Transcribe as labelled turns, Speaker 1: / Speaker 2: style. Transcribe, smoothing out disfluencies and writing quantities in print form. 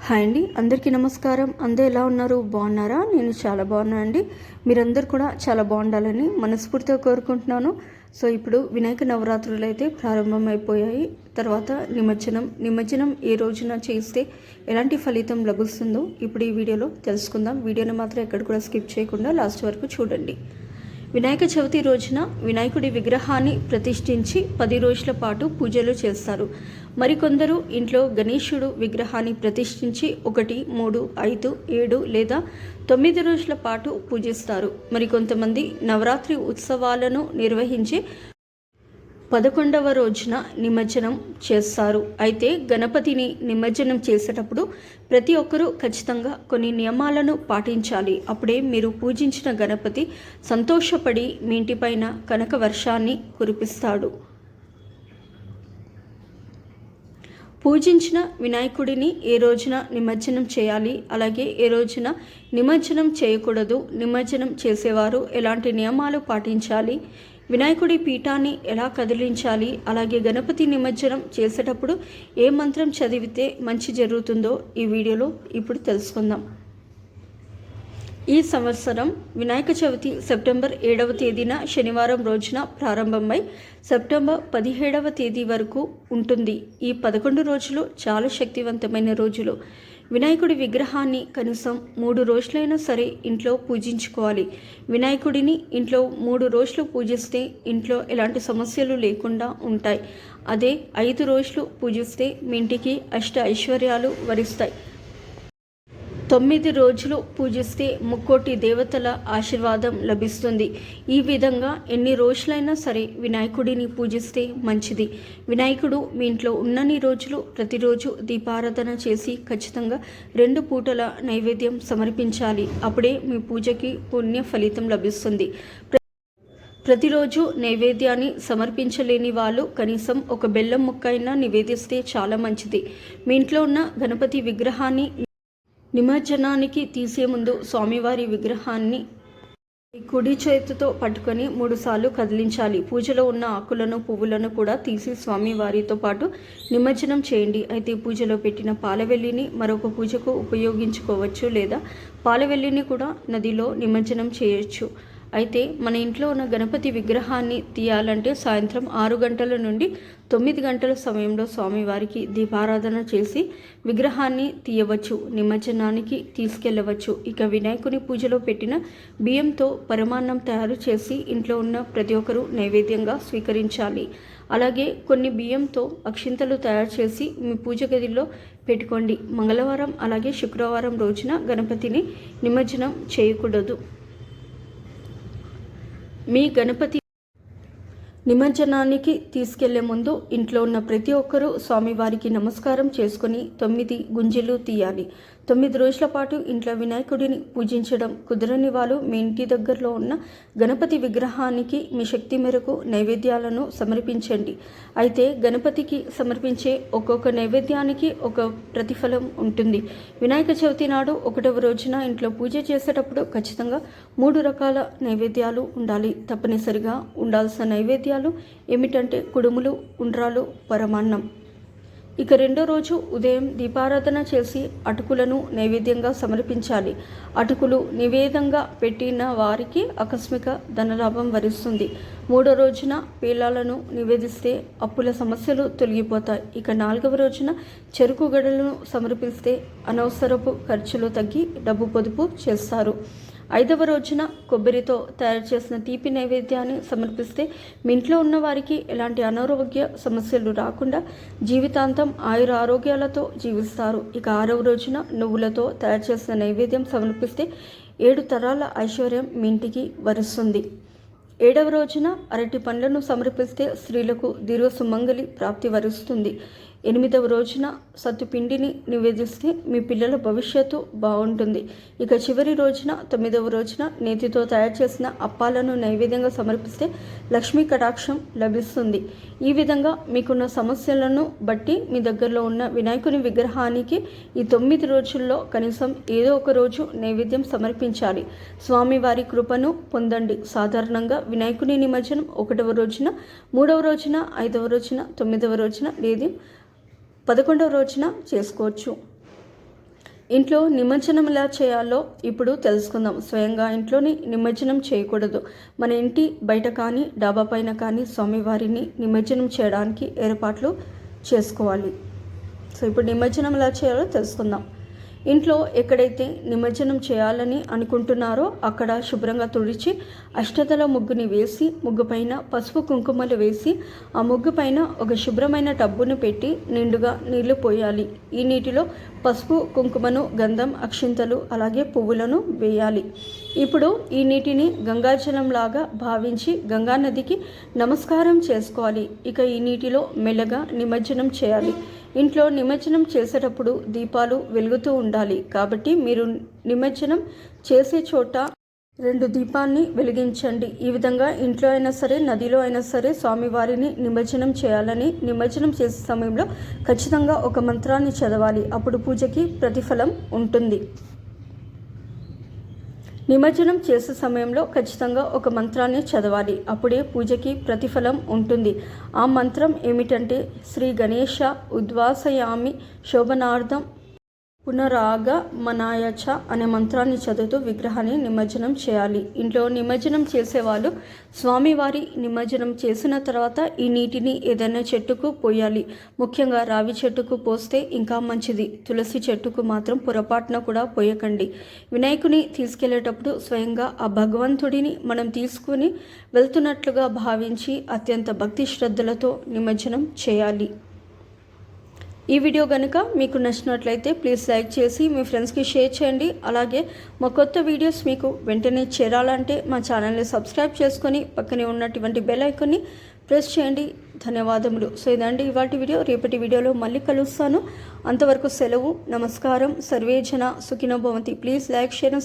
Speaker 1: Hi అండి, అందరికీ నమస్కారం. అందరూ ఎలా ఉన్నారు? బాగున్నారా? నేను చాలా బాగున్నాను అండి. మీరందరూ కూడా చాలా బాగుండాలని మనస్ఫూర్తిగా కోరుకుంటున్నాను. సో ఇప్పుడు వినాయక నవరాత్రులు అయితే ప్రారంభమైపోయాయి. తర్వాత నిమజ్జనం ఏ రోజున చేస్తే ఎలాంటి ఫలితం లభిస్తుందో ఇప్పుడు ఈ వీడియోలో తెలుసుకుందాం. వీడియోని మాత్రం ఎక్కడ కూడా స్కిప్ చేయకుండా లాస్ట్ వరకు చూడండి. వినాయక చవితి రోజున వినాయకుడి విగ్రహాన్ని ప్రతిష్ఠించి 10 రోజుల పాటు పూజలు చేస్తారు. మరికొందరు ఇంట్లో గణేశుడు విగ్రహాన్ని ప్రతిష్ఠించి 1, 3, 5, 7 లేదా 9 రోజుల పాటు పూజిస్తారు. మరికొంతమంది నవరాత్రి ఉత్సవాలను నిర్వహించి 11వ రోజున నిమజ్జనం చేస్తారు. అయితే గణపతిని నిమజ్జనం చేసేటప్పుడు ప్రతి ఒక్కరూ ఖచ్చితంగా కొన్ని నియమాలను పాటించాలి. అప్పుడే మీరు పూజించిన గణపతి సంతోషపడి మీ ఇంటిపైన కనక వర్షాన్ని కురిపిస్తాడు. పూజించిన వినాయకుడిని ఏ రోజున నిమజ్జనం చేయాలి, అలాగే ఏ రోజున నిమజ్జనం చేయకూడదు, నిమజ్జనం చేసేవారు ఎలాంటి నియమాలు పాటించాలి, వినాయకుడి పీఠాన్ని ఎలా కదిలించాలి, అలాగే గణపతి నిమజ్జనం చేసేటప్పుడు ఏ మంత్రం చదివితే మంచి జరుగుతుందో ఈ వీడియోలో ఇప్పుడు తెలుసుకుందాం. ఈ సంవత్సరం వినాయక చవితి సెప్టెంబర్ 7వ తేదీన శనివారం రోజున ప్రారంభమై సెప్టెంబర్ 17వ తేదీ వరకు ఉంటుంది. ఈ 11 రోజులు చాలా శక్తివంతమైన రోజులు. వినాయకుడి విగ్రహాన్ని కనీసం 3 రోజులైనా సరే ఇంట్లో పూజించుకోవాలి. వినాయకుడిని ఇంట్లో 3 రోజులు పూజిస్తే ఇంట్లో ఎలాంటి సమస్యలు లేకుండా ఉంటాయి. అదే 5 రోజులు పూజిస్తే మీ ఇంటికి అష్ట ఐశ్వర్యాలు వరిస్తాయి. 9 రోజులు పూజిస్తే ముక్కోటి దేవతల ఆశీర్వాదం లభిస్తుంది. ఈ విధంగా ఎన్ని రోజులైనా సరే వినాయకుడిని పూజిస్తే మంచిది. వినాయకుడు మీ ఇంట్లో ఉన్నన్ని రోజులు ప్రతిరోజు దీపారాధన చేసి ఖచ్చితంగా 2 పూటల నైవేద్యం సమర్పించాలి. అప్పుడే మీ పూజకి పుణ్య ఫలితం లభిస్తుంది. ప్రతిరోజు నైవేద్యాన్ని సమర్పించలేని వాళ్ళు కనీసం ఒక బెల్లం ముక్క అయినా నివేదిస్తే చాలా మంచిది. మీ ఇంట్లో ఉన్న గణపతి విగ్రహాన్ని నిమజ్జనానికి తీసే ముందు స్వామివారి విగ్రహాన్ని కుడి చేతితో పట్టుకొని 3 సార్లు కదిలించాలి. పూజలో ఉన్న ఆకులను పువ్వులను కూడా తీసి స్వామివారితో పాటు నిమజ్జనం చేయండి. అయితే పూజలో పెట్టిన పాలవెల్లిని మరొక పూజకు ఉపయోగించుకోవచ్చు, లేదా పాలవెల్లిని కూడా నదిలో నిమజ్జనం చేయొచ్చు. అయితే మన ఇంట్లో ఉన్న గణపతి విగ్రహాన్ని తీయాలంటే సాయంత్రం 6 గంటల నుండి 9 గంటల సమయంలో స్వామివారికి దీపారాధన చేసి విగ్రహాన్ని తీయవచ్చు, నిమజ్జనానికి తీసుకెళ్లవచ్చు. ఇక వినాయకుని పూజలో పెట్టిన బియ్యంతో పరమాన్నం తయారు చేసి ఇంట్లో ఉన్న ప్రతి ఒక్కరూ నైవేద్యంగా స్వీకరించాలి. అలాగే కొన్ని బియ్యంతో అక్షింతలు తయారు చేసి మీ పూజ గదిలో పెట్టుకోండి. మంగళవారం అలాగే శుక్రవారం రోజున గణపతిని నిమజ్జనం చేయకూడదు. మీ గణపతి నిమజ్జనానికి తీసుకెళ్లే ముందు ఇంట్లో ఉన్న ప్రతి ఒక్కరూ స్వామివారికి నమస్కారం చేసుకుని 9 గుంజీలు తీయాలి. 9 రోజుల పాటు ఇంట్లో వినాయకుడిని పూజించడం కుదరని వాళ్ళు మీ ఇంటి దగ్గరలో ఉన్న గణపతి విగ్రహానికి మీ శక్తి మేరకు నైవేద్యాలను సమర్పించండి. అయితే గణపతికి సమర్పించే ఒక్కొక్క నైవేద్యానికి ఒక ప్రతిఫలం ఉంటుంది. వినాయక చవితి నాడు 1వ రోజున ఇంట్లో పూజ చేసేటప్పుడు ఖచ్చితంగా 3 రకాల నైవేద్యాలు ఉండాలి. తప్పనిసరిగా ఉండాల్సిన నైవేద్యాలు ఏమిటంటే కుడుములు, ఉండ్రాలు, పరమాన్నం. ఇక 2వ రోజు ఉదయం దీపారాధన చేసి అటుకులను నైవేద్యంగా సమర్పించాలి. అటుకులు నివేదంగా పెట్టిన వారికి ఆకస్మిక ధనలాభం వరిస్తుంది. 3వ రోజున పేలాలను నివేదిస్తే అప్పుల సమస్యలు తొలగిపోతాయి. ఇక 4వ రోజున చెరుకు గడలను సమర్పిస్తే అనవసరపు ఖర్చులు తగ్గి డబ్బు పొదుపు చేస్తారు. 5వ రోజున కొబ్బరితో తయారు చేసిన తీపి నైవేద్యాన్ని సమర్పిస్తే మీ ఇంట్లో ఉన్న వారికి ఎలాంటి అనారోగ్య సమస్యలు రాకుండా జీవితాంతం ఆయుర ఆరోగ్యాలతో జీవిస్తారు. ఇక 6వ రోజున నువ్వులతో తయారు చేసిన నైవేద్యం సమర్పిస్తే 7 తరాల ఐశ్వర్యం మీ ఇంటికి వరిస్తుంది. 7వ రోజున అరటి పండ్లను సమర్పిస్తే స్త్రీలకు దీర్ఘ సుమంగళి ప్రాప్తి వరిస్తుంది. 8వ రోజున సత్తుపిండిని నివేదిస్తే మీ పిల్లల భవిష్యత్తు బాగుంటుంది. ఇక చివరి రోజున 9వ రోజున నేతితో తయారు చేసిన అప్పాలను నైవేద్యంగా సమర్పిస్తే లక్ష్మీ కటాక్షం లభిస్తుంది. ఈ విధంగా మీకున్న సమస్యలను బట్టి మీ దగ్గరలో ఉన్న వినాయకుని విగ్రహానికి ఈ 9 రోజుల్లో కనీసం ఏదో ఒక రోజు నైవేద్యం సమర్పించాలి. స్వామివారి కృపను పొందండి. సాధారణంగా వినాయకుని నిమజ్జనం 1వ రోజున, 3వ రోజున, 5వ రోజున, 9వ రోజున లేదా 11వ రోజున చేసుకోవచ్చు. ఇంట్లో నిమజ్జనం ఎలా చేయాలో ఇప్పుడు తెలుసుకుందాం. స్వయంగా ఇంట్లోని నిమజ్జనం చేయకూడదు. మన ఇంటి బయట కానీ డాబా పైన కానీ స్వామివారిని నిమజ్జనం చేయడానికి ఏర్పాట్లు చేసుకోవాలి. సో ఇప్పుడు నిమజ్జనం ఎలా చేయాలో తెలుసుకుందాం. ఇంట్లో ఎక్కడైతే నిమజ్జనం చేయాలని అనుకుంటున్నారో అక్కడ శుభ్రంగా తుడిచి అష్టదళ ముగ్గుని వేసి ముగ్గు పైన పసుపు కుంకుమలు వేసి ఆ ముగ్గు పైన ఒక శుభ్రమైన టబ్బును పెట్టి నిండుగా నీళ్లు పోయాలి. ఈ నీటిలో పసుపు కుంకుమను, గంధం, అక్షింతలు అలాగే పువ్వులను వేయాలి. ఇప్పుడు ఈ నీటిని గంగాజలంలాగా భావించి గంగానదికి నమస్కారం చేసుకోవాలి. ఇక ఈ నీటిలో మెల్లగా నిమజ్జనం చేయాలి. ఇంట్లో నిమజ్జనం చేసేటప్పుడు దీపాలు వెలుగుతూ ఉండాలి. కాబట్టి మీరు నిమజ్జనం చేసే చోట 2 దీపాన్ని వెలిగించండి. ఈ విధంగా ఇంట్లో అయినా సరే నదిలో అయినా సరే స్వామివారిని నిమజ్జనం చేయాలని, నిమజ్జనం చేసే సమయంలో ఖచ్చితంగా ఒక మంత్రాన్ని చదవాలి. అప్పుడు పూజకి ప్రతిఫలం ఉంటుంది. నిమజ్జనం చేసే సమయంలో ఖచ్చితంగా ఒక మంత్రాన్ని చదవాలి. అప్పుడే పూజకి ప్రతిఫలం ఉంటుంది. ఆ మంత్రం ఏమిటంటే శ్రీ గణేశ ఉద్వాసయామి శోభనార్థం పునరాగమనాయచ అనే మంత్రాన్ని చదువుతూ విగ్రహాన్ని నిమజ్జనం చేయాలి. ఇంట్లో నిమజ్జనం చేసేవాళ్ళు స్వామివారి నిమజ్జనం చేసిన తర్వాత ఈ నీటిని ఏదైనా చెట్టుకు పోయాలి. ముఖ్యంగా రావి చెట్టుకు పోస్తే ఇంకా మంచిది. తులసి చెట్టుకు మాత్రం పొరపాటున కూడా పోయకండి. వినాయకుని తీసుకెళ్లేటప్పుడు స్వయంగా ఆ భగవంతుడిని మనం తీసుకుని వెళ్తున్నట్లుగా భావించి అత్యంత భక్తి శ్రద్ధలతో నిమజ్జనం చేయాలి. ఈ వీడియో కనుక మీకు నచ్చినట్లయితే ప్లీజ్ లైక్ చేసి మీ ఫ్రెండ్స్కి షేర్ చేయండి. అలాగే మా కొత్త వీడియోస్ మీకు వెంటనే చేరాలంటే మా ఛానల్ని సబ్స్క్రైబ్ చేసుకొని పక్కనే ఉన్నటువంటి బెల్ ఐకాన్ని ప్రెస్ చేయండి. ధన్యవాదములు. సో ఇదండి ఇవాటి వీడియో. రేపటి వీడియోలో మళ్ళీ కలుస్తాను. అంతవరకు సెలవు. నమస్కారం. సర్వే జన సుఖినో భవంతి. Please like, share.